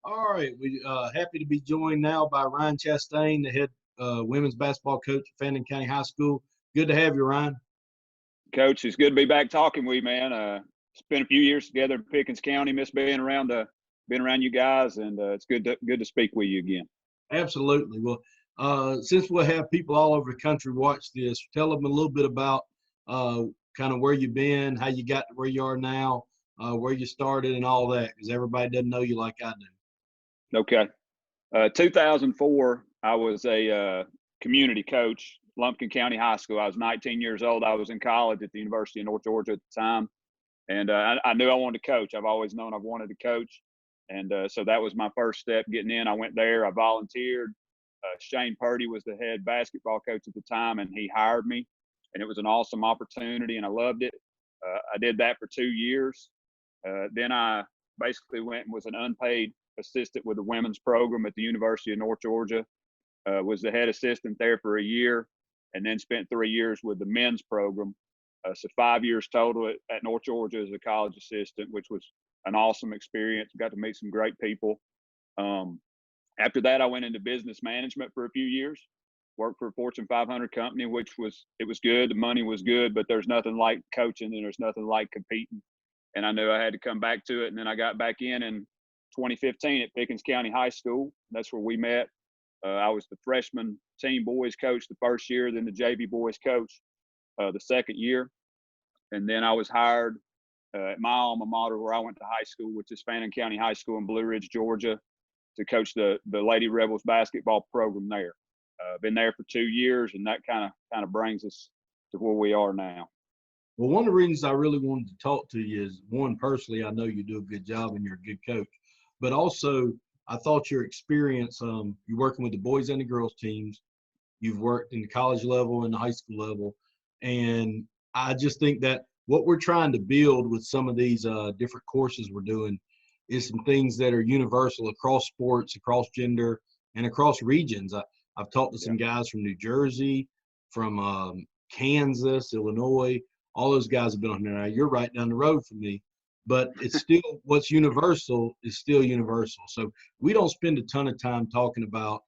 All right, we happy to be joined now by Ryan Chastain, the head women's basketball coach at Fannin County High School. Good to have you, Ryan. Coach, it's good to be back talking with you, man. Spent a few years together in Pickens County. Miss being around you guys, and it's good to speak with you again. Absolutely. Well, since we'll have people all over the country watch this, tell them a little bit about kind of where you've been, how you got to where you are now, where you started, and all that, because everybody doesn't know you like I do. Okay. 2004, I was a community coach, Lumpkin County High School. I was 19 years old. I was in college at the University of North Georgia at the time, and I knew I wanted to coach. I've always known I've wanted to coach, and so that was my first step getting in. I went there. I volunteered. Shane Purdy was the head basketball coach at the time, and he hired me, and it was an awesome opportunity, and I loved it. I did that for 2 years. Then I basically went and was an unpaid assistant with the women's program at the University of North Georgia. Was the head assistant there for a year, and then spent 3 years with the men's program. So 5 years total at North Georgia as a college assistant, which was an awesome experience. Got to meet some great people. After that, I went into business management for a few years. Worked for a Fortune 500 company, which was good. The money was good, but there's nothing like coaching and there's nothing like competing. And I knew I had to come back to it. And then I got back in 2015 at Pickens County High School. That's where we met. I was the freshman team boys coach the first year, then the JV boys coach the second year. And then I was hired at my alma mater where I went to high school, which is Fannin County High School in Blue Ridge, Georgia, to coach the Lady Rebels basketball program there. Been there for 2 years, and that kind of brings us to where we are now. Well, one of the reasons I really wanted to talk to you is, one, personally, I know you do a good job and you're a good coach, but also I thought your experience, you're working with the boys and the girls teams, you've worked in the college level and the high school level, and I just think that what we're trying to build with some of these different courses we're doing is some things that are universal across sports, across gender, and across regions. I've talked to some guys from New Jersey, from Kansas, Illinois. All those guys have been on there. Now, you're right down the road from me, but it's still what's universal is still universal. So we don't spend a ton of time talking about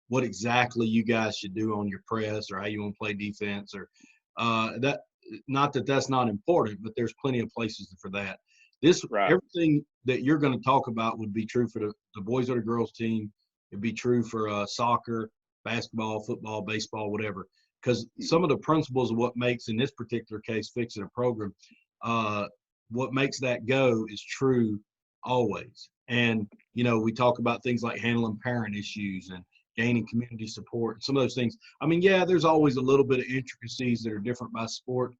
what exactly you guys should do on your press or how you want to play defense or that. Not that that's not important, but there's plenty of places for that. Everything that you're going to talk about would be true for the boys or the girls team. It'd be true for soccer, basketball, football, baseball, whatever. Because some of the principles of what makes, in this particular case, fixing a program, what makes that go is true always. And, we talk about things like handling parent issues and gaining community support, some of those things. I mean, yeah, there's always a little bit of intricacies that are different by sport,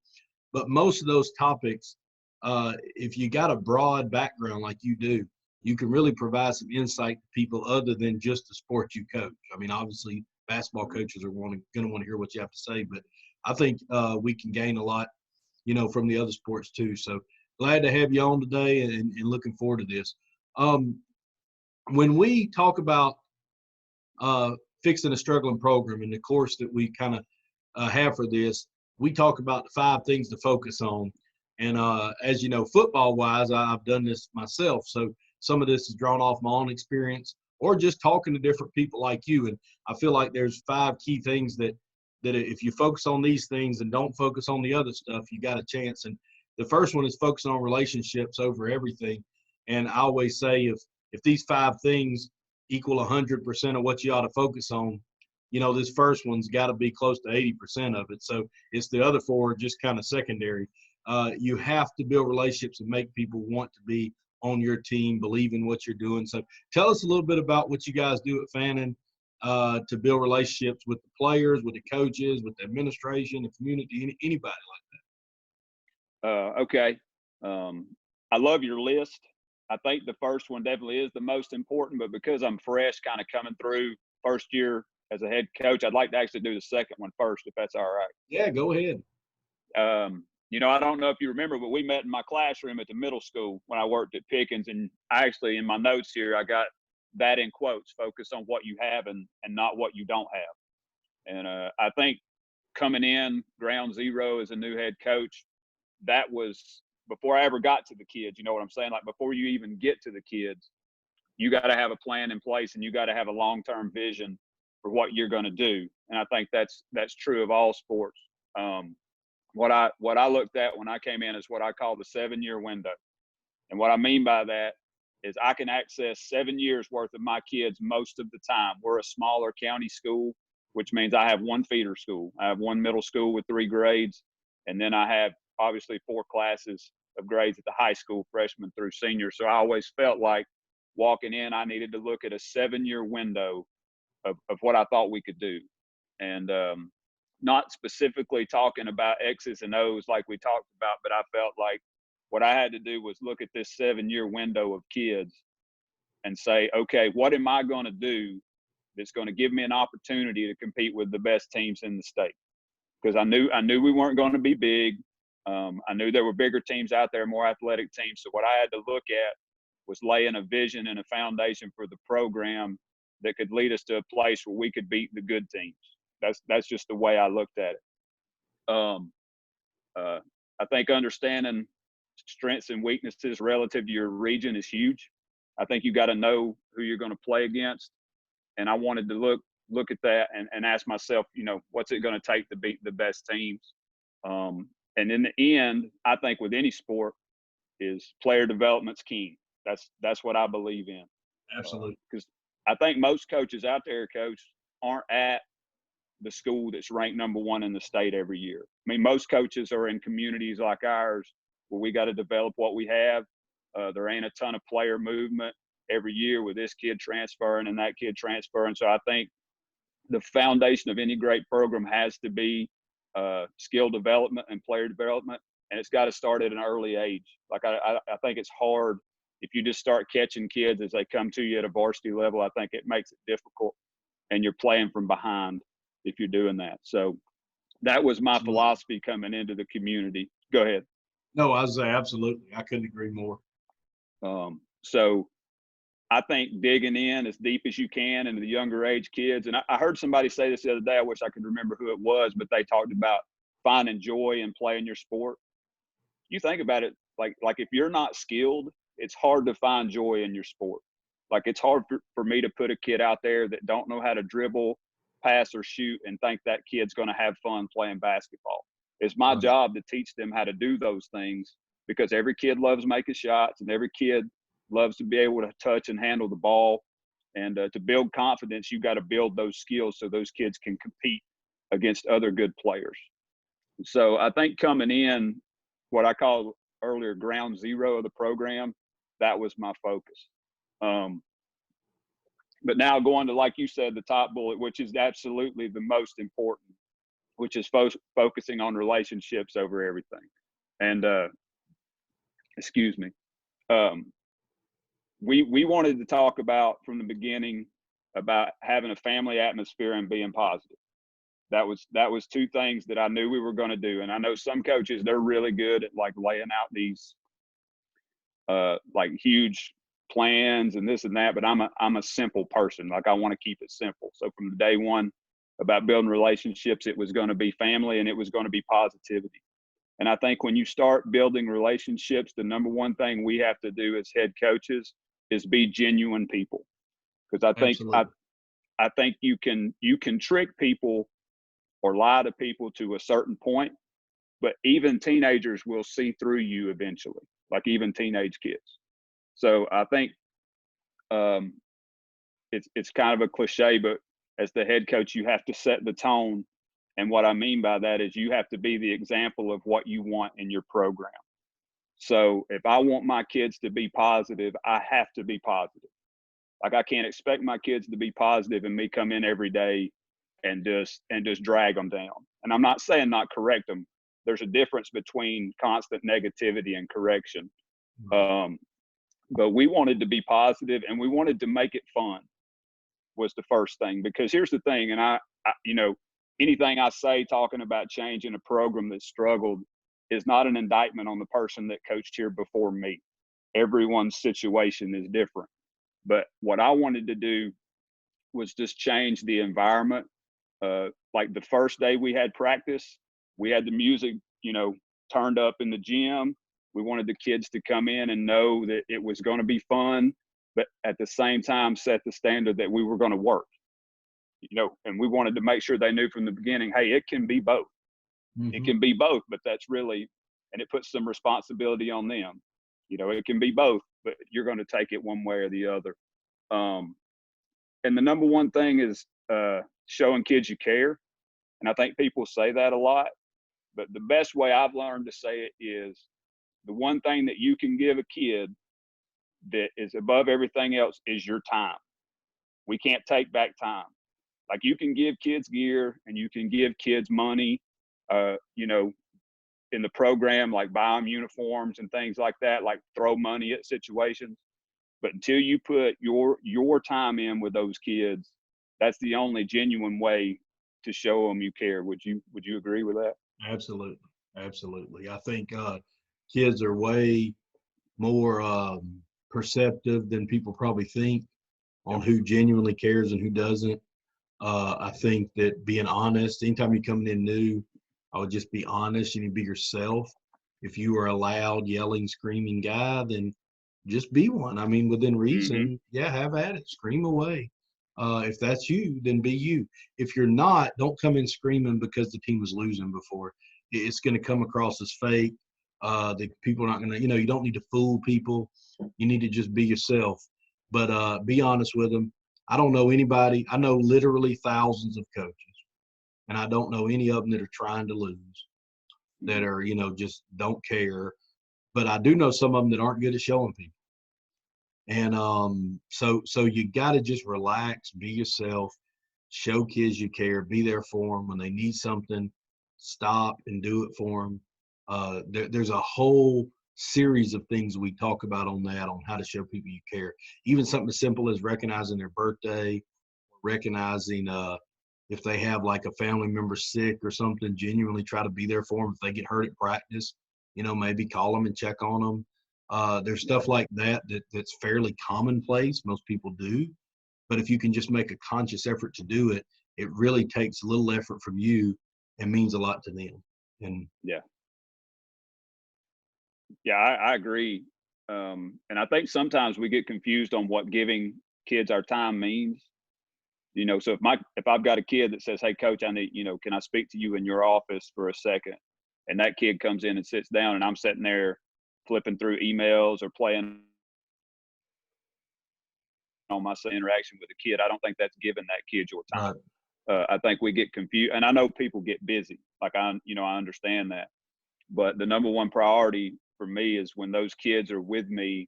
but most of those topics, if you got a broad background like you do, you can really provide some insight to people other than just the sport you coach. I mean, obviously, basketball coaches are going to want to hear what you have to say, but I think we can gain a lot, from the other sports too. So glad to have you on today and looking forward to this. When we talk about fixing a struggling program and the course that we kind of have for this, we talk about the 5 things to focus on. And as you know, football-wise, I've done this myself. So some of this is drawn off my own experience or just talking to different people like you. And I feel like there's 5 key things that if you focus on these things and don't focus on the other stuff, you got a chance. And the first one is focusing on relationships over everything. And I always say if these 5 things equal 100% of what you ought to focus on, this first one's got to be close to 80% of it. So it's the other 4 just kind of secondary. You have to build relationships and make people want to be on your team, believe in what you're doing. So tell us a little bit about what you guys do at Fannin to build relationships with the players, with the coaches, with the administration, the community, anybody like that. Okay. I love your list. I think the first one definitely is the most important, but because I'm fresh, kind of coming through first year as a head coach, I'd like to actually do the second one first, if that's all right. Yeah, go ahead. I don't know if you remember, but we met in my classroom at the middle school when I worked at Pickens, and I actually, in my notes here, I got that in quotes: focus on what you have and not what you don't have. And I think coming in ground zero as a new head coach, that was before I ever got to the kids. You know what I'm saying? Like before you even get to the kids, you got to have a plan in place, and you got to have a long-term vision for what you're going to do. And I think that's true of all sports. What I looked at when I came in is what I call the 7-year window. And what I mean by that is I can access 7 years worth of my kids most of the time. We're a smaller county school, which means I have one feeder school. I have one middle school with 3 grades, and then I have obviously 4 classes of grades at the high school, freshman through senior. So I always felt like walking in, I needed to look at a 7-year window of what I thought we could do. And not specifically talking about X's and O's like we talked about, but I felt like what I had to do was look at this 7-year window of kids and say, okay, what am I going to do that's going to give me an opportunity to compete with the best teams in the state? Because I knew we weren't going to be big. I knew there were bigger teams out there, more athletic teams. So what I had to look at was laying a vision and a foundation for the program that could lead us to a place where we could beat the good teams. That's just the way I looked at it. I think understanding strengths and weaknesses relative to your region is huge. I think you got to know who you're going to play against. And I wanted to look at that and ask myself, what's it going to take to beat the best teams? And in the end, I think with any sport is player development's key. That's what I believe in. Absolutely. Because I think most coaches out there, Coach, aren't at the school that's ranked number 1 in the state every year. I mean, most coaches are in communities like ours where we got to develop what we have. There ain't a ton of player movement every year with this kid transferring and that kid transferring. So I think the foundation of any great program has to be skill development and player development, and it's got to start at an early age. Like I think it's hard if you just start catching kids as they come to you at a varsity level. I think it makes it difficult, and you're playing from behind if you're doing that. So that was my philosophy coming into the community. Go ahead. No, I say absolutely. I couldn't agree more. So I think digging in as deep as you can into the younger age kids. And I heard somebody say this the other day. I wish I could remember who it was, but they talked about finding joy in playing your sport. You think about it, like if you're not skilled, it's hard to find joy in your sport. Like it's hard for me to put a kid out there that don't know how to dribble, pass, or shoot and think that kid's going to have fun playing basketball. It's my job to teach them how to do those things, because every kid loves making shots and every kid loves to be able to touch and handle the ball. And to build confidence, you got to build those skills so those kids can compete against other good players. So I think coming in, what I called earlier ground zero of the program, that was my focus. But now going to, like you said, the top bullet, which is absolutely the most important, which is focusing on relationships over everything. And excuse me. We wanted to talk about from the beginning about having a family atmosphere and being positive. That was 2 things that I knew we were going to do. And I know some coaches, they're really good at like laying out these like huge plans and this and that, but I'm a simple person. Like I want to keep it simple. So from the day one about building relationships, it was going to be family and it was going to be positivity. And I think when you start building relationships, the number one thing we have to do as head coaches is be genuine people. Because I think you can trick people or lie to people to a certain point, but even teenagers will see through you eventually, like even teenage kids. So I think it's kind of a cliche, but as the head coach, you have to set the tone. And what I mean by that is you have to be the example of what you want in your program. So if I want my kids to be positive, I have to be positive. Like I can't expect my kids to be positive and me come in every day and just drag them down. And I'm not saying not correct them. There's a difference between constant negativity and correction. But we wanted to be positive and we wanted to make it fun was the first thing. Because here's the thing, and I anything I say talking about changing a program that struggled is not an indictment on the person that coached here before me. Everyone's situation is different. But what I wanted to do was just change the environment. Like the first day we had practice, we had the music, turned up in the gym. We wanted the kids to come in and know that it was going to be fun, but at the same time set the standard that we were going to work, and we wanted to make sure they knew from the beginning, hey, it can be both. It can be both, but that's really, and it puts some responsibility on them. It can be both, but you're going to take it one way or the other. And the number one thing is showing kids you care. And I think people say that a lot, but the best way I've learned to say it is the one thing that you can give a kid that is above everything else is your time. We can't take back time. Like, you can give kids gear and you can give kids money, in the program, like buy them uniforms and things like that, like throw money at situations. But until you put your time in with those kids, that's the only genuine way to show them you care. Would you agree with that? Absolutely. I think kids are way more perceptive than people probably think on who genuinely cares and who doesn't. I think that being honest, anytime you're coming in new, I would just be honest and you be yourself. If you are a loud, yelling, screaming guy, then just be one. I mean, within reason, have at it, scream away. If that's you, then be you. If you're not, don't come in screaming because the team was losing before. It's going to come across as fake. The people are not going to, you don't need to fool people. You need to just be yourself. But be honest with them. I don't know anybody. I know literally thousands of coaches, and I don't know any of them that are trying to lose, that are, just don't care. But I do know some of them that aren't good at showing people. And so you got to just relax, be yourself, show kids you care, be there for them when they need something, stop and do it for them. There's a whole series of things we talk about on how to show people you care. Even something as simple as recognizing their birthday, recognizing if they have like a family member sick or something, genuinely try to be there for them. If they get hurt at practice, maybe call them and check on them. There's stuff like that's fairly commonplace. Most people do. But if you can just make a conscious effort to do it, it really takes little effort from you and means a lot to them. And I agree. And I think sometimes we get confused on what giving kids our time means. So if I've got a kid that says, hey, coach, I need, can I speak to you in your office for a second? And that kid comes in and sits down and I'm sitting there flipping through emails or playing on my interaction with a kid, I don't think that's giving that kid your time. I think we get confused, and I know people get busy. Like I understand that, but the number one priority for me is when those kids are with me,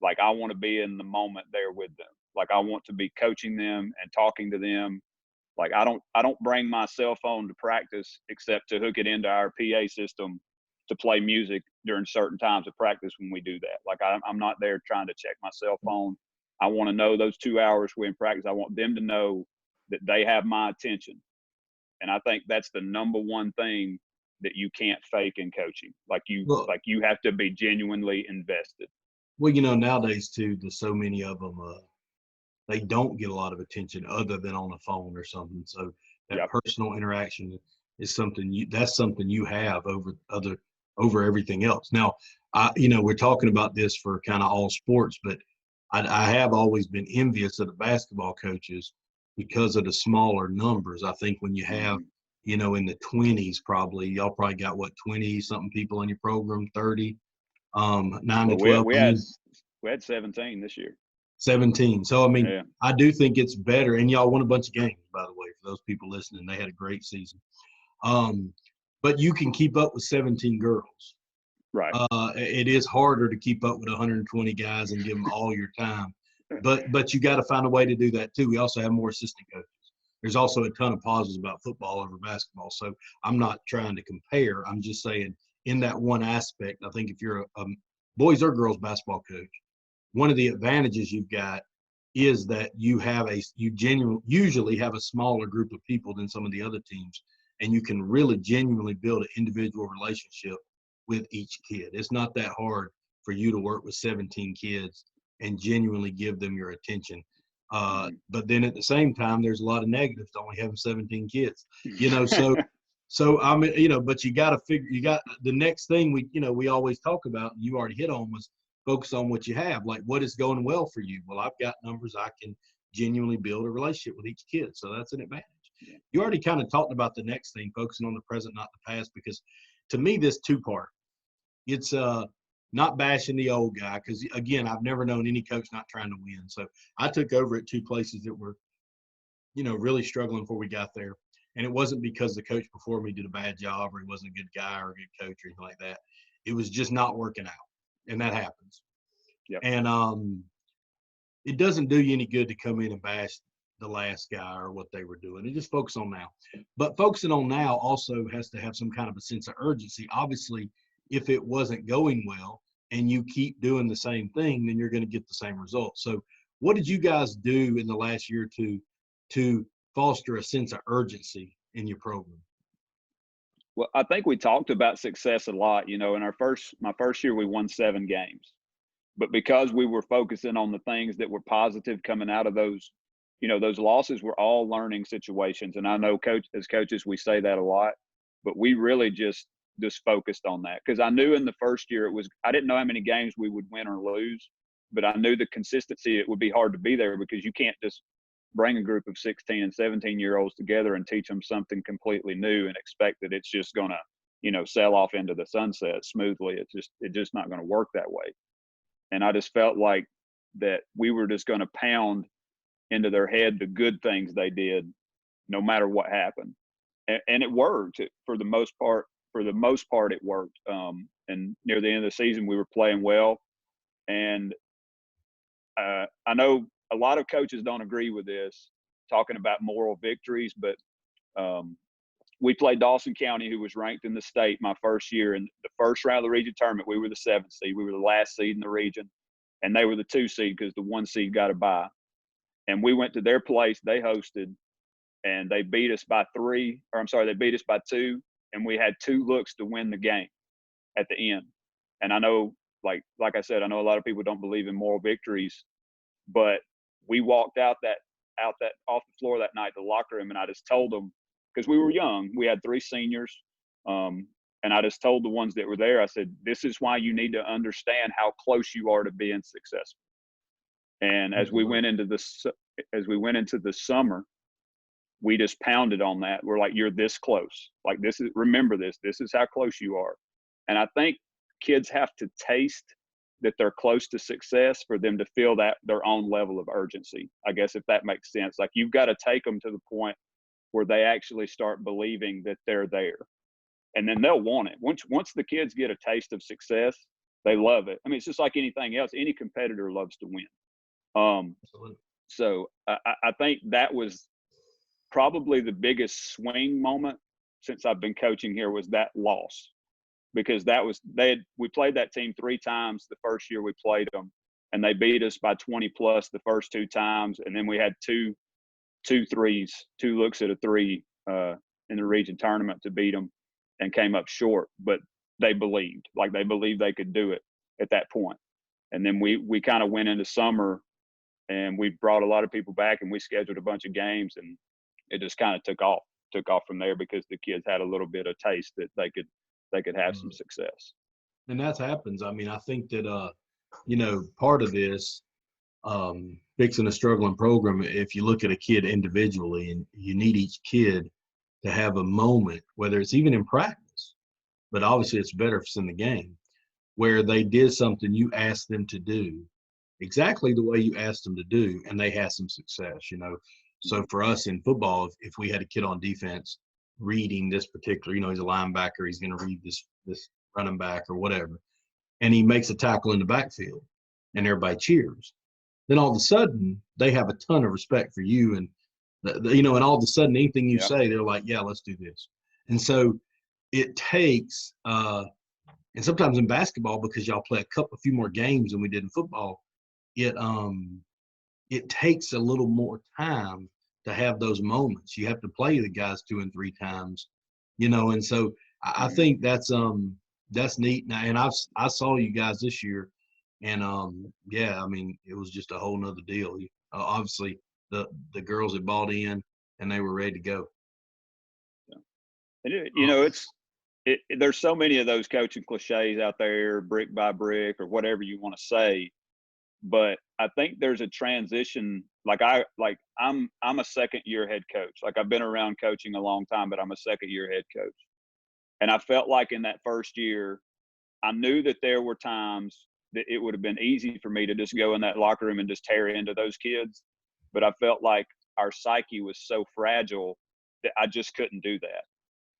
like I want to be in the moment there with them. Like I want to be coaching them and talking to them. Like I don't bring my cell phone to practice except to hook it into our PA system to play music during certain times of practice when we do that. Like I'm not there trying to check my cell phone. I want to know those 2 hours we're in practice. I want them to know that they have my attention. And I think that's the number one thing that you can't fake in coaching. Like you have to be genuinely invested. Well, nowadays too, there's so many of them, they don't get a lot of attention other than on the phone or something. So that personal interaction is something you have over everything else. Now, we're talking about this for kind of all sports, but I have always been envious of the basketball coaches because of the smaller numbers. I think when you have, in the 20s, probably, y'all probably got 20 something people in your program, 30, 9 to 12. We had 17 this year. 17. So, I mean, I do think it's better. And y'all won a bunch of games, by the way, for those people listening. They had a great season. But you can keep up with 17 girls. Right. It is harder to keep up with 120 guys and give them all your time. But you got to find a way to do that, too. We also have more assistant coaches. There's also a ton of pauses about football over basketball. So I'm not trying to compare. I'm just saying in that one aspect, I think if you're a boys or girls basketball coach, one of the advantages you've got is that you usually have a smaller group of people than some of the other teams, and you can really genuinely build an individual relationship with each kid. It's not that hard for you to work with 17 kids and genuinely give them your attention. But then at the same time, there's a lot of negatives to only having 17 kids, so I mean, but you got to figure, the next thing we always talk about, and you already hit on, was focus on what you have. Like, what is going well for you? Well, I've got numbers. I can genuinely build a relationship with each kid. So that's an advantage. You already kind of talked about the next thing, focusing on the present, not the past, because to me, this two-part, it's not bashing the old guy, because, again, I've never known any coach not trying to win. So I took over at two places that were, really struggling before we got there. And it wasn't because the coach before me did a bad job or he wasn't a good guy or a good coach or anything like that. It was just not working out, and that happens. Yep. And it doesn't do you any good to come in and bash the last guy or what they were doing. And just focus on now. But focusing on now also has to have some kind of a sense of urgency. Obviously, if it wasn't going well and you keep doing the same thing, then you're going to get the same results. So what did you guys do in the last year or two to foster a sense of urgency in your program? Well, I think we talked about success a lot. In my first year, we won 7 games, but because we were focusing on the things that were positive coming out of those, those losses were all learning situations. And I know as coaches, we say that a lot, but we really just focused on that, because I knew in the first year I didn't know how many games we would win or lose, but I knew the consistency, it would be hard to be there, because you can't just bring a group of 16 and 17-year-olds together and teach them something completely new and expect that it's just going to, sail off into the sunset smoothly. It's just not going to work that way. And I just felt like that we were just going to pound into their head the good things they did, no matter what happened. And it worked for the most part. For the most part, it worked. And near the end of the season, we were playing well. And I know a lot of coaches don't agree with this, talking about moral victories, but we played Dawson County, who was ranked in the state my first year. In the first round of the region tournament, we were the 7th seed. We were the last seed in the region, and they were the 2 seed because the 1 seed got a bye. And we went to their place, they hosted, and they beat us by 2, and we had 2 looks to win the game at the end. And I know, like I said, I know a lot of people don't believe in moral victories, but we walked off the floor that night, the locker room, and I just told them, because we were young, we had 3 seniors, and I just told the ones that were there, I said, this is why you need to understand how close you are to being successful. And as we went into the summer, we just pounded on that. We're like, you're this close. Like, remember this is how close you are. And I think kids have to taste that they're close to success for them to feel that their own level of urgency, I guess, if that makes sense. Like, you've got to take them to the point where they actually start believing that they're there, and then they'll want it. Once the kids get a taste of success, they love it. I mean, it's just like anything else. Any competitor loves to win. So I think that was probably the biggest swing moment since I've been coaching here, was that loss. Because we played that team 3 times the first year we played them, and they beat us by 20 plus the first 2 times. And then we had two threes, 2 looks at a 3 in the region tournament to beat them, and came up short. But they believed they could do it at that point. And then we kind of went into summer, and we brought a lot of people back, and we scheduled a bunch of games, and it just kind of took off from there, because the kids had a little bit of taste that they could have some success. And that happens. I mean, I think that, part of this, fixing a struggling program, if you look at a kid individually, and you need each kid to have a moment, whether it's even in practice, but obviously it's better if it's in the game, where they did something you asked them to do exactly the way you asked them to do, and they had some success, So for us in football, if we had a kid on defense reading this particular, he's a linebacker, he's going to read this running back or whatever, and he makes a tackle in the backfield and everybody cheers, then all of a sudden they have a ton of respect for you. And, and all of a sudden anything you say, they're like, yeah, let's do this. And so it takes, and sometimes in basketball, because y'all play a few more games than we did in football, it takes a little more time to have those moments. You have to play the guys 2 and 3 times, and so I think that's neat. Now, and I saw you guys this year, and I mean, it was just a whole nother deal. Obviously the girls had bought in and they were ready to go. And it's there's so many of those coaching cliches out there, brick by brick or whatever you want to say. But I think there's a transition. I'm a second year head coach. Like, I've been around coaching a long time, but I'm a second year head coach. And I felt like in that first year, I knew that there were times that it would have been easy for me to just go in that locker room and just tear into those kids. But I felt like our psyche was so fragile that I just couldn't do that.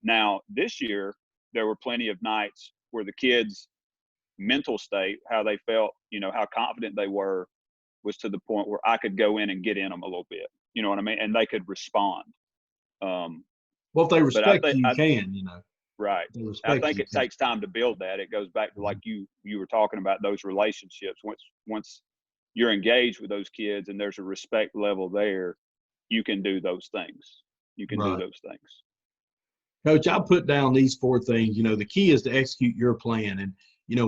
Now, this year, there were plenty of nights where the kids' mental state, how they felt, how confident they were, was to the point where I could go in and get in them a little bit. You know what I mean? And they could respond. Well, if they But I respect think, you, you can. right. If they I respect think you. it takes time to build that. It goes back to, like you were talking about, those relationships. Once you're engaged with those kids and there's a respect level there, you can do those things. You can do Right. those things. Coach, I put down these 4 things. The key is to execute your plan. And,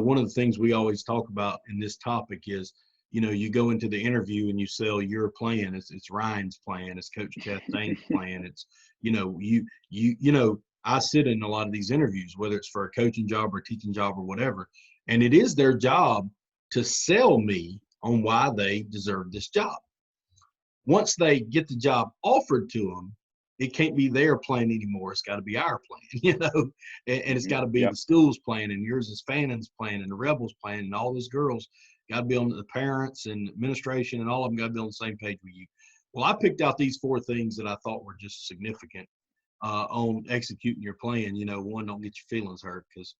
one of the things we always talk about in this topic is, you go into the interview and you sell your plan. It's Ryan's plan. It's Coach Chastain's plan. It's, I sit in a lot of these interviews, whether it's for a coaching job or a teaching job or whatever, and it is their job to sell me on why they deserve this job. Once they get the job offered to them, it can't be their plan anymore. It's got to be our plan, and it's got to be the school's plan, and yours is Fannin's plan, and the Rebels' plan, and all those girls got to be on, the parents and administration, and all of them got to be on the same page with you. Well, I picked out these 4 things that I thought were just significant on executing your plan. One, don't get your feelings hurt, because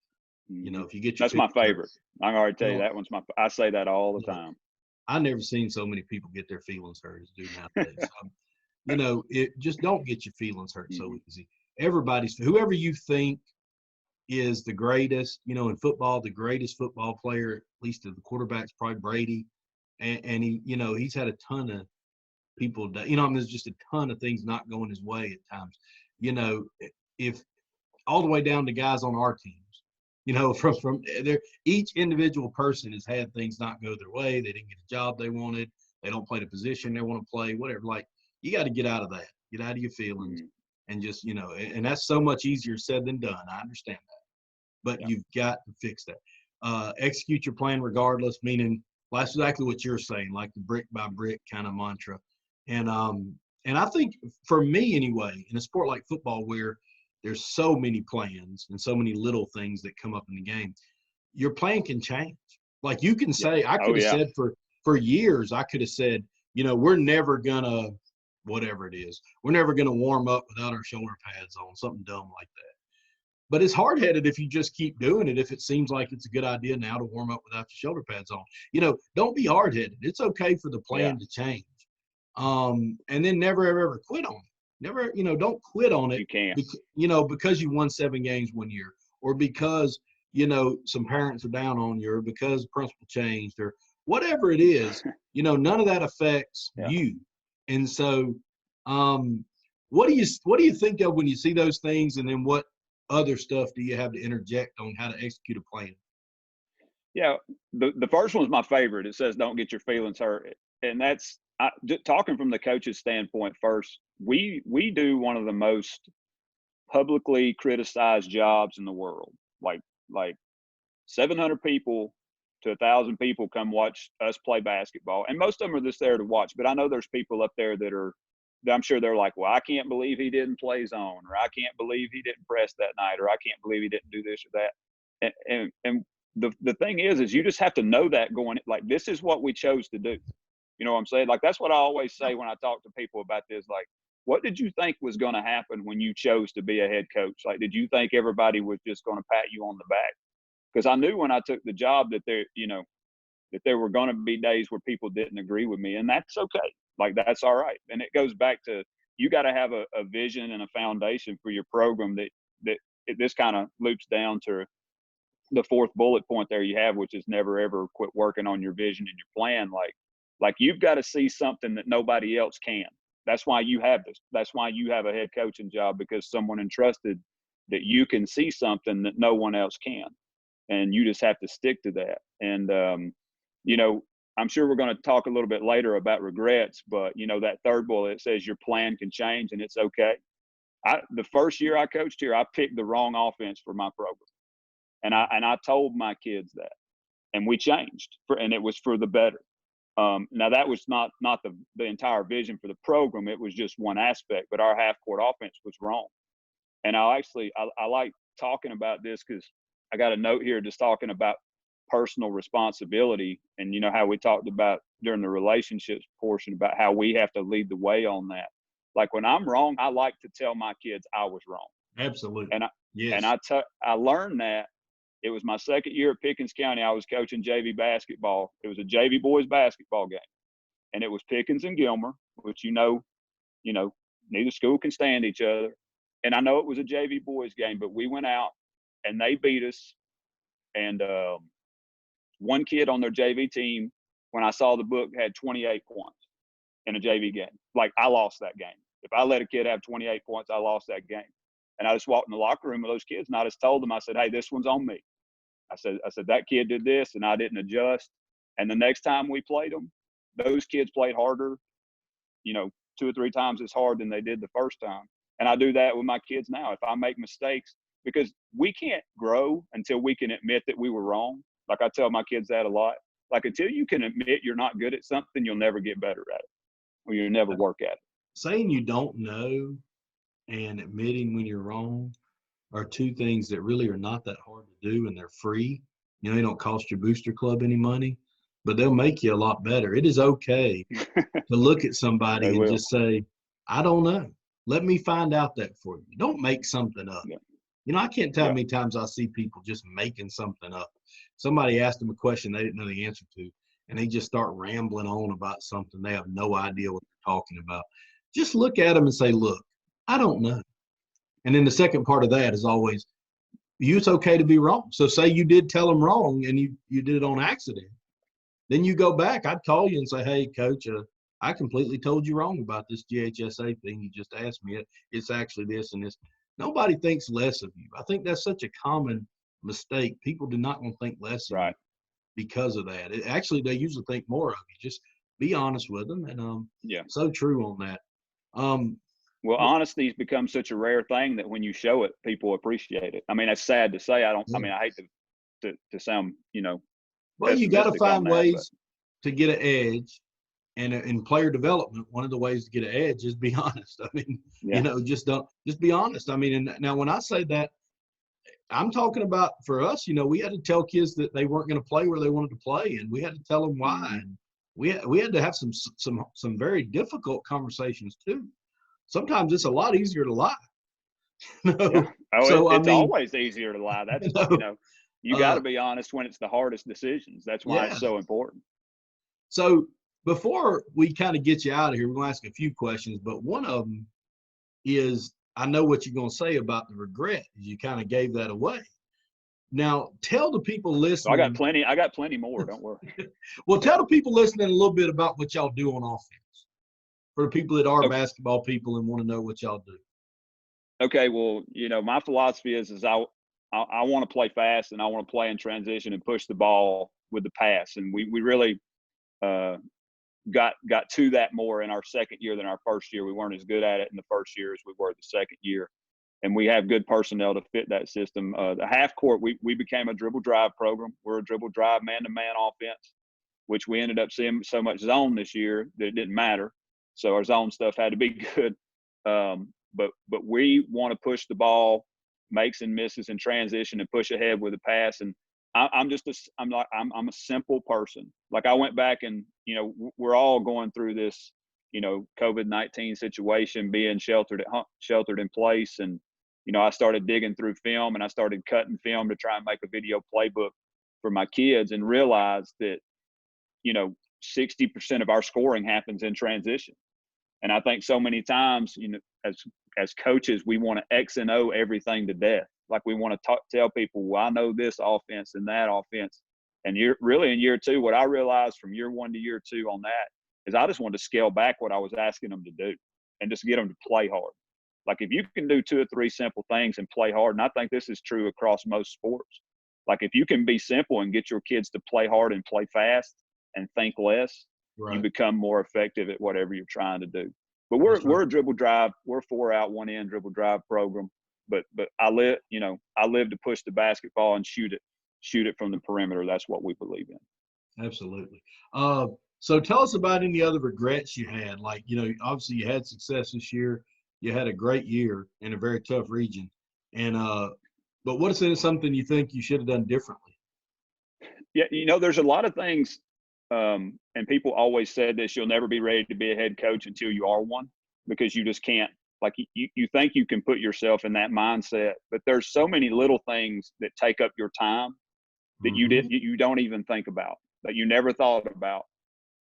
if you get your That's my feelings favorite. I can already tell you that one's I say that all the time. I never seen so many people get their feelings hurt as do nowadays. It just don't get your feelings hurt so easy. Whoever you think is the greatest, in football, the greatest football player, at least of the quarterback's probably Brady. And he, he's had a ton of people, there's just a ton of things not going his way at times. If all the way down to guys on our teams, from there, each individual person has had things not go their way. They didn't get the job they wanted. They don't play the position they want to play, whatever. Like, you got to get out of that, get out of your feelings, and just, and that's so much easier said than done. I understand that, but you've got to fix that. Execute your plan regardless, meaning, well, that's exactly what you're saying, like the brick by brick kind of mantra. And I think for me anyway, in a sport like football where there's so many plans and so many little things that come up in the game, your plan can change. Like, you can say, I could have said for years, I could have said, we're never gonna, whatever it is, we're never going to warm up without our shoulder pads on, something dumb like that. But it's hard-headed if you just keep doing it, if it seems like it's a good idea now to warm up without your shoulder pads on. Don't be hard-headed. It's okay for the plan to change. And then never, ever quit on it. Never, don't quit on it. You can't. Because you won 7 games one year, or because, some parents are down on you, or because the principal changed, or whatever it is, none of that affects you. And so, what do you think of when you see those things, and then what other stuff do you have to interject on how to execute a plan? Yeah, the first one's my favorite. It says, "Don't get your feelings hurt," and that's just talking from the coach's standpoint. First, we do one of the most publicly criticized jobs in the world. Like 700 people to 1,000 people come watch us play basketball, and most of them are just there to watch. But I know there's people up there that I'm sure they're like, well, I can't believe he didn't play zone, or I can't believe he didn't press that night, or I can't believe he didn't do this or that. And the thing is you just have to know that going, like, this is what we chose to do. You know what I'm saying? Like, that's what I always say when I talk to people about this. Like, what did you think was going to happen when you chose to be a head coach? Like, did you think everybody was just going to pat you on the back? Because I knew when I took the job that there were going to be days where people didn't agree with me, and that's okay. Like, that's all right. And it goes back to, you got to have a vision and a foundation for your program this kind of loops down to the 4th bullet point there you have, which is never ever quit working on your vision and your plan. Like you've got to see something that nobody else can. That's why you have this. That's why you have a head coaching job, because someone entrusted that you can see something that no one else can. And you just have to stick to that. And, I'm sure we're going to talk a little bit later about regrets, but that 3rd bullet, it says your plan can change and it's okay. The first year I coached here, I picked the wrong offense for my program. And I told my kids that, and we changed and it was for the better. Now that was not the entire vision for the program. It was just one aspect, but our half court offense was wrong. And I like talking about this because I got a note here just talking about personal responsibility, and you know how we talked about during the relationships portion about how we have to lead the way on that. Like when I'm wrong, I like to tell my kids I was wrong. Absolutely. And I learned that. It was my second year at Pickens County. I was coaching JV basketball. It was a JV boys basketball game, and it was Pickens and Gilmer, which you know, neither school can stand each other. And I know it was a JV boys game, but we went out and they beat us. And one kid on their JV team, when I saw the book, had 28 points in a JV game. Like, I lost that game. If I let a kid have 28 points, I lost that game. And I just walked in the locker room with those kids, and I just told them, I said, hey, this one's on me. I said, that kid did this, and I didn't adjust. And the next time we played them, those kids played harder, 2 or 3 times as hard than they did the first time. And I do that with my kids now. If I make mistakes, because we can't grow until we can admit that we were wrong. Like I tell my kids that a lot. Like, until you can admit you're not good at something, you'll never get better at it, or you'll never work at it. Saying you don't know and admitting when you're wrong are two things that really are not that hard to do, and they're free. They don't cost your booster club any money, but they'll make you a lot better. It is okay to look at somebody and just say, I don't know. Let me find out that for you. Don't make something up. Yeah. I can't tell how many times I see people just making something up. Somebody asked them a question they didn't know the answer to, and they just start rambling on about something. They have no idea what they're talking about. Just look at them and say, look, I don't know. And then the second part of that is always, it's okay to be wrong. So say you did tell them wrong and you did it on accident. Then you go back. I'd call you and say, hey, coach, I completely told you wrong about this GHSA thing. You just asked me. It's actually this and this. Nobody thinks less of you. I think that's such a common mistake. People do not want to think less of you because of that. Actually, they usually think more of you. Just be honest with them. And so true on that. Well, honesty has become such a rare thing that when you show it, people appreciate it. I mean, that's sad to say. I hate to sound, well, you got to find ways to get an edge. And in player development, one of the ways to get an edge is be honest. I mean, just be honest. I mean, and now when I say that, I'm talking about for us, we had to tell kids that they weren't going to play where they wanted to play, and we had to tell them why. Mm-hmm. And we had to have some very difficult conversations too. Sometimes it's a lot easier to lie. It's always easier to lie. That's you got to be honest when it's the hardest decisions. That's why it's so important. So before we kind of get you out of here, we're going to ask a few questions, but one of them is, I know what you're going to say about the regret. You kind of gave that away. Now, tell the people listening. I got plenty more. Don't worry. Well, tell the people listening a little bit about what y'all do on offense for the people that are basketball people and want to know what y'all do. Okay. Well, my philosophy is I want to play fast, and I want to play in transition and push the ball with the pass. And we really got to that more in our second year than our first year. We weren't as good at it in the first year as we were the second year. And we have good personnel to fit that system. The half court, we became a dribble drive program. We're a dribble drive man-to-man offense, which we ended up seeing so much zone this year that it didn't matter. So our zone stuff had to be good. But we want to push the ball, makes and misses in transition, and push ahead with a pass. And I'm a simple person. Like, I went back and, we're all going through this, COVID-19 situation, being sheltered in place. And, I started digging through film, and I started cutting film to try and make a video playbook for my kids, and realized that, 60% of our scoring happens in transition. And I think so many times, as coaches, we want to X and O everything to death. Like, we want to tell people, well, I know this offense and that offense. And really in year 2, what I realized from year 1 to year 2 on that is I just wanted to scale back what I was asking them to do and just get them to play hard. Like, if you can do 2 or 3 simple things and play hard, and I think this is true across most sports. Like, if you can be simple and get your kids to play hard and play fast and think less, you become more effective at whatever you're trying to do. But That's right. we're a dribble drive. We're 4 out, 1 in dribble drive program. But I live to push the basketball and shoot it from the perimeter. That's what we believe in. Absolutely. So tell us about any other regrets you had. Like, obviously you had success this year. You had a great year in a very tough region. And but what is something you think you should have done differently? Yeah, there's a lot of things, and people always said this: you'll never be ready to be a head coach until you are one, because you just can't. Like you think you can put yourself in that mindset, but there's so many little things that take up your time that you don't even think about, that you never thought about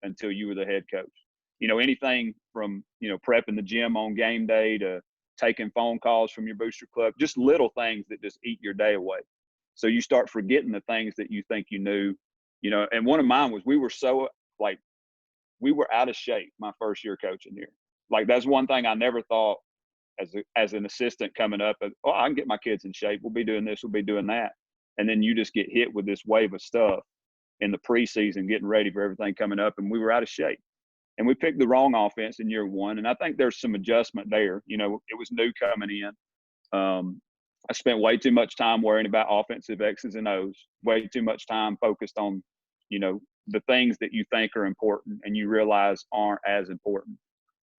until you were the head coach. Anything from prepping the gym on game day to taking phone calls from your booster club, just little things that just eat your day away. So you start forgetting the things that you think you knew. And one of mine was we were out of shape my first year coaching here. Like, that's one thing I never thought as an assistant coming up. I can get my kids in shape. We'll be doing this. We'll be doing that. And then you just get hit with this wave of stuff in the preseason, getting ready for everything coming up. And we were out of shape. And we picked the wrong offense in year one. And I think there's some adjustment there. It was new coming in. I spent way too much time worrying about offensive X's and O's, way too much time focused on, the things that you think are important and you realize aren't as important.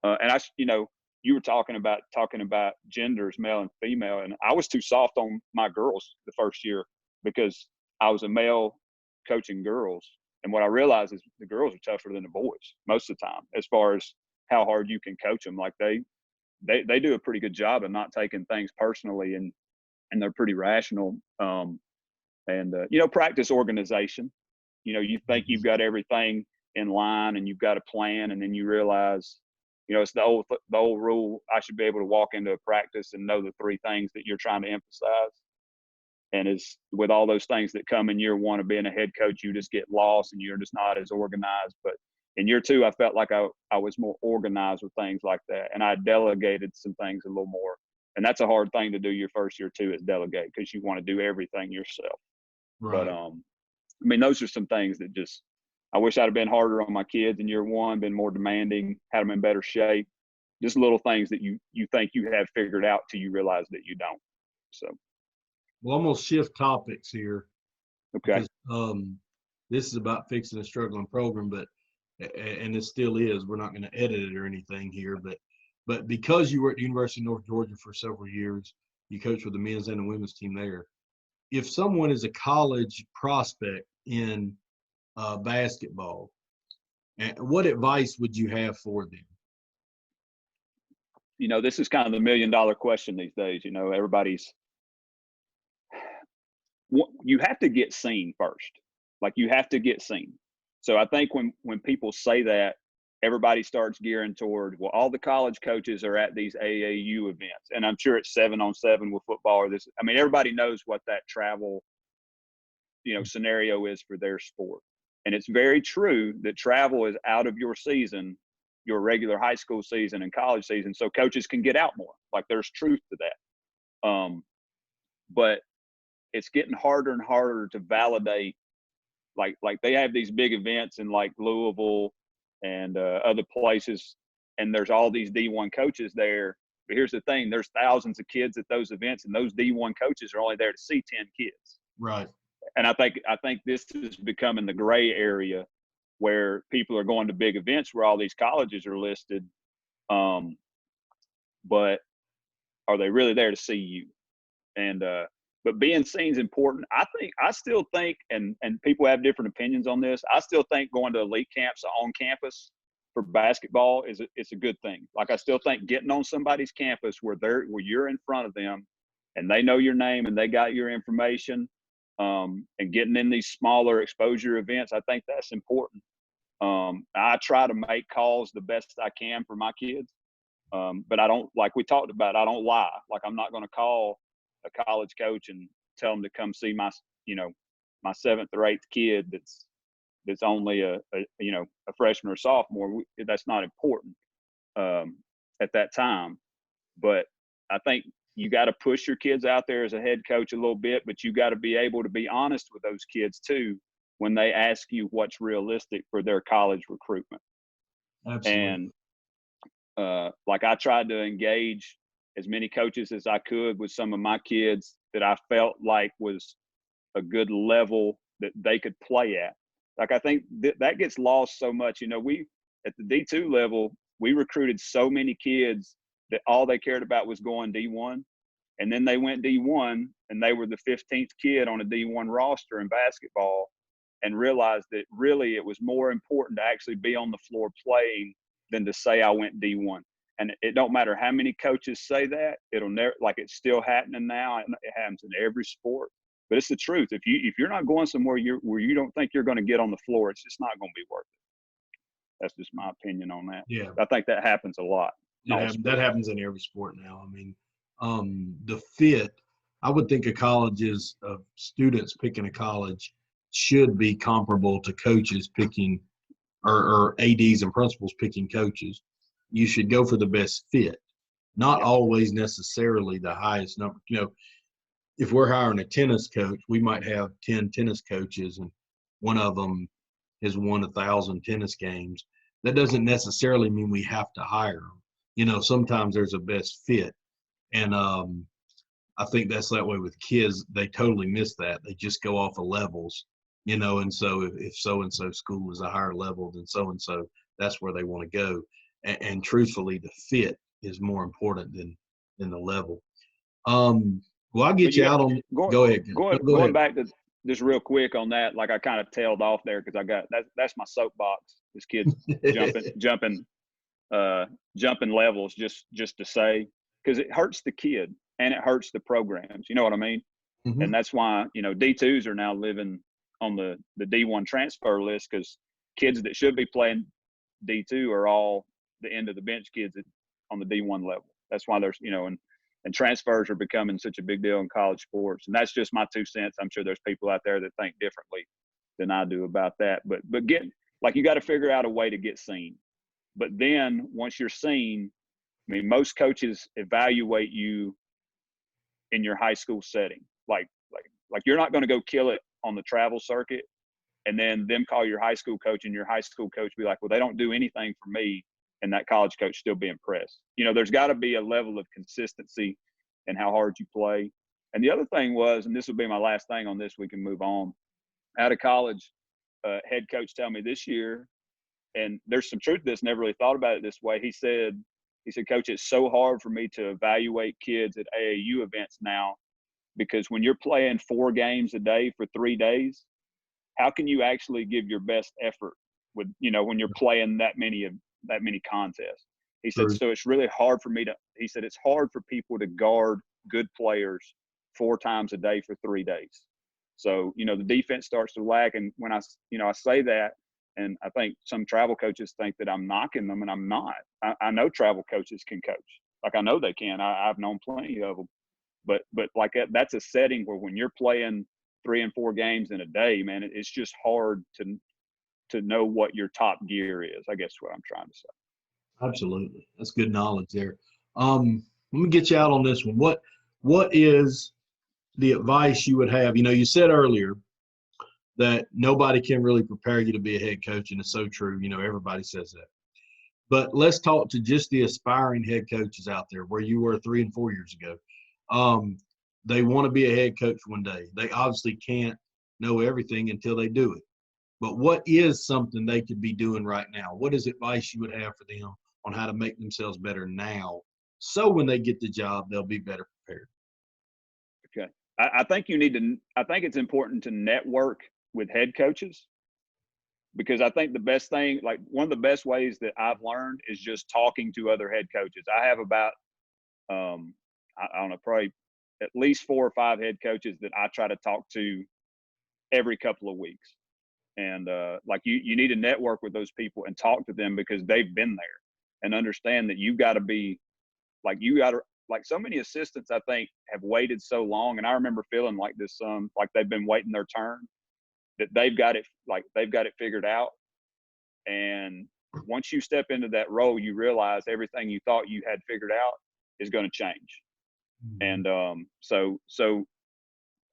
You were talking about genders, male and female, and I was too soft on my girls the first year because I was a male coaching girls. And what I realized is the girls are tougher than the boys most of the time, as far as how hard you can coach them. Like they do a pretty good job of not taking things personally, and they're pretty rational. Practice organization. You think you've got everything in line and you've got a plan, and then you realize, it's the old rule. I should be able to walk into a practice and know the 3 things that you're trying to emphasize. And it's with all those things that come in year one of being a head coach, you just get lost and you're just not as organized. But in year 2, I felt like I was more organized with things like that, and I delegated some things a little more. And that's a hard thing to do your first year too, is delegate, because you want to do everything yourself. Right. But those are some things that just, I wish I'd have been harder on my kids in year 1, been more demanding, had them in better shape. Just little things that you think you have figured out till you realize that you don't. So. Well, I'm gonna shift topics here. Okay. Because, this is about fixing a struggling program, and it still is. We're not going to edit it or anything here, but because you were at the University of North Georgia for several years, you coached with the men's and the women's team there. If someone is a college prospect in basketball, what advice would you have for them? This is kind of the $1 million question these days. You have to get seen first. Like, you have to get seen. So I think when people say that, everybody starts gearing toward, well, all the college coaches are at these AAU events, and I'm sure it's 7-on-7 with football or this. I mean, everybody knows what that travel, scenario is for their sport. And it's very true that travel is out of your season, your regular high school season and college season, so coaches can get out more. Like, there's truth to that. But it's getting harder and harder to validate. Like they have these big events in like Louisville and other places, and there's all these D1 coaches there. But here's the thing: there's thousands of kids at those events, and those D1 coaches are only there to see 10 kids. Right. And I think this is becoming the gray area, where people are going to big events where all these colleges are listed, but are they really there to see you? And but being seen is important. I still think, and people have different opinions on this, I still think going to elite camps on campus for basketball it's a good thing. Like, I still think getting on somebody's campus where you're in front of them and they know your name and they got your information, and getting in these smaller exposure events, I think that's important. I try to make calls the best I can for my kids, but I don't, like we talked about, I don't lie. Like, I'm not going to call a college coach and tell them to come see my 7th or 8th kid that's only a freshman or sophomore. That's not important at that time. But I think you got to push your kids out there as a head coach a little bit, but you got to be able to be honest with those kids too when they ask you what's realistic for their college recruitment. Absolutely. And like I tried to engage as many coaches as I could with some of my kids that I felt like was a good level that they could play at. Like I think that gets lost so much. You know, we at the D2 level, we recruited so many kids that all they cared about was going D1. And then they went D1 and they were the 15th kid on a D1 roster in basketball, and realized that really it was more important to actually be on the floor playing than to say I went D1. And it don't matter how many coaches say that, it'll never, like it's still happening now. It happens in every sport, but it's the truth. If you're not going somewhere where you don't think you're going to get on the floor, it's just not going to be worth it. That's just my opinion on that. Yeah. I think that happens a lot. That happens in every sport now. I mean, the fit, I would think of colleges, of students picking a college should be comparable to coaches picking, or ADs and principals picking coaches. You should go for the best fit, not always necessarily the highest number. You know, if we're hiring a tennis coach, we might have 10 tennis coaches and one of them has won 1,000 tennis games. That doesn't necessarily mean we have to hire them. You know, sometimes there's a best fit. And I think that's that way with kids. They totally miss that. They just go off of levels, you know, and so if so-and-so school is a higher level than so-and-so, that's where they want to go. And truthfully, the fit is more important than the level. Well, I'll get you out on. Go ahead. Going back to just real quick on that, like I kind of tailed off there because I got that's my soapbox. This kid's jumping levels just to say, because it hurts the kid and it hurts the programs. You know what I mean? Mm-hmm. And that's why, you know, D2s are now living on the D1 transfer list, because kids that should be playing D2 are all the end of the bench kids on the D1 level. That's why there's, you know, and transfers are becoming such a big deal in college sports. And that's just my 2 cents. I'm sure there's people out there that think differently than I do about that. But you got to figure out a way to get seen. But then once you're seen, I mean, most coaches evaluate you in your high school setting. Like you're not going to go kill it on the travel circuit and then them call your high school coach and your high school coach be like, well, they don't do anything for me, and that college coach still be impressed. You know, there's got to be a level of consistency in how hard you play. And the other thing was, and this will be my last thing on this, we can move on. Out of college, head coach tell me this year, and there's some truth to this, never really thought about it this way. He said, Coach, it's so hard for me to evaluate kids at AAU events now, because when you're playing 4 games a day for 3 days, how can you actually give your best effort with, you know, when you're playing that many contests? He said, so it's really hard for me to, he said, it's hard for people to guard good players 4 times a day for 3 days. So, you know, the defense starts to lack. And when I say that, and I think some travel coaches think that I'm knocking them, and I'm not. I know travel coaches can coach. Like I know they can. I've known plenty of them. But like that's a setting where when you're playing 3 and 4 games in a day, man, it's just hard to know what your top gear is. I guess what I'm trying to say. Absolutely, that's good knowledge there. Let me get you out on this one. What is the advice you would have? You know, you said earlier that nobody can really prepare you to be a head coach, and it's so true. You know, everybody says that. But let's talk to just the aspiring head coaches out there where you were 3 and 4 years ago. They want to be a head coach one day. They obviously can't know everything until they do it. But what is something they could be doing right now? What is advice you would have for them on how to make themselves better now, so when they get the job, they'll be better prepared? Okay. I think it's important to network with head coaches, because I think the best thing, like one of the best ways that I've learned is just talking to other head coaches. I have about, I don't know, probably at least 4 or 5 head coaches that I try to talk to every couple of weeks. And like you need to network with those people and talk to them, because they've been there, and understand that you got to be like, so many assistants, I think, have waited so long. And I remember feeling like this, like they've been waiting their turn, that they've got it figured out. And once you step into that role, you realize everything you thought you had figured out is going to change. Mm-hmm. And so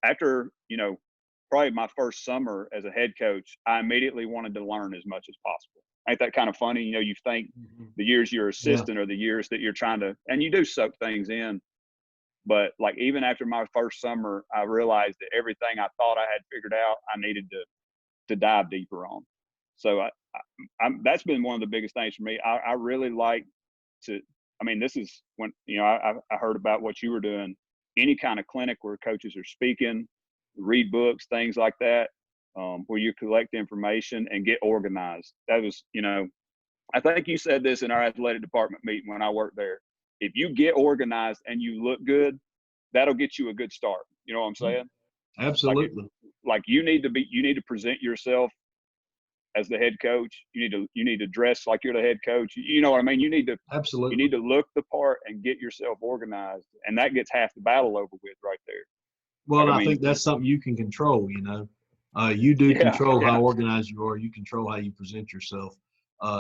after, you know, probably my first summer as a head coach, I immediately wanted to learn as much as possible. Ain't that kind of funny? You know, you think the years you're assistant are the years that you're trying to, and you do soak things in. But like even after my first summer, I realized that everything I thought I had figured out, I needed to dive deeper on. So that's been one of the biggest things for me. I really like to. I mean, this is when I heard about what you were doing. Any kind of clinic where coaches are speaking, read books, things like that, where you collect information and get organized. That was, I think you said this in our athletic department meeting when I worked there. If you get organized and you look good, that'll get you a good start. You know what I'm saying? Absolutely. Like you need to present yourself as the head coach. You need to dress like you're the head coach. You know what I mean? You need to look the part and get yourself organized, and that gets half the battle over with right there. Well, I think that's something you can control. You do control how organized you are. You control how you present yourself.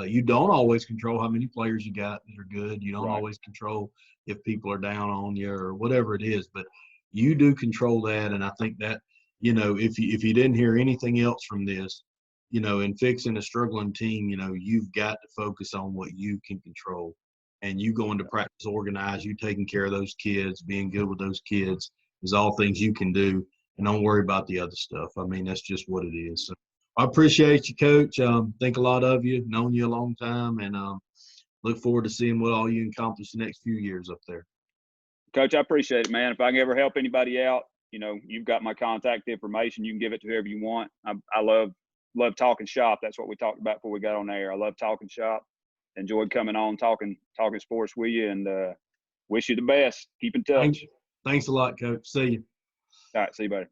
You don't always control how many players you got that are good. You don't always control if people are down on you or whatever it is, but you do control that. And I think that, if you didn't hear anything else from this, in fixing a struggling team, you've got to focus on what you can control, and you going to practice organized, you taking care of those kids, being good with those kids is all things you can do, and don't worry about the other stuff. I mean, that's just what it is. So I appreciate you, Coach. Think a lot of you, known you a long time, and look forward to seeing what all you accomplish the next few years up there. Coach, I appreciate it, man. If I can ever help anybody out, you've got my contact information. You can give it to whoever you want. I love talking shop. That's what we talked about before we got on air. I love talking shop. Enjoyed coming on, talking sports with you, and wish you the best. Keep in touch. Thanks a lot, Coach. See you. All right, see you, buddy.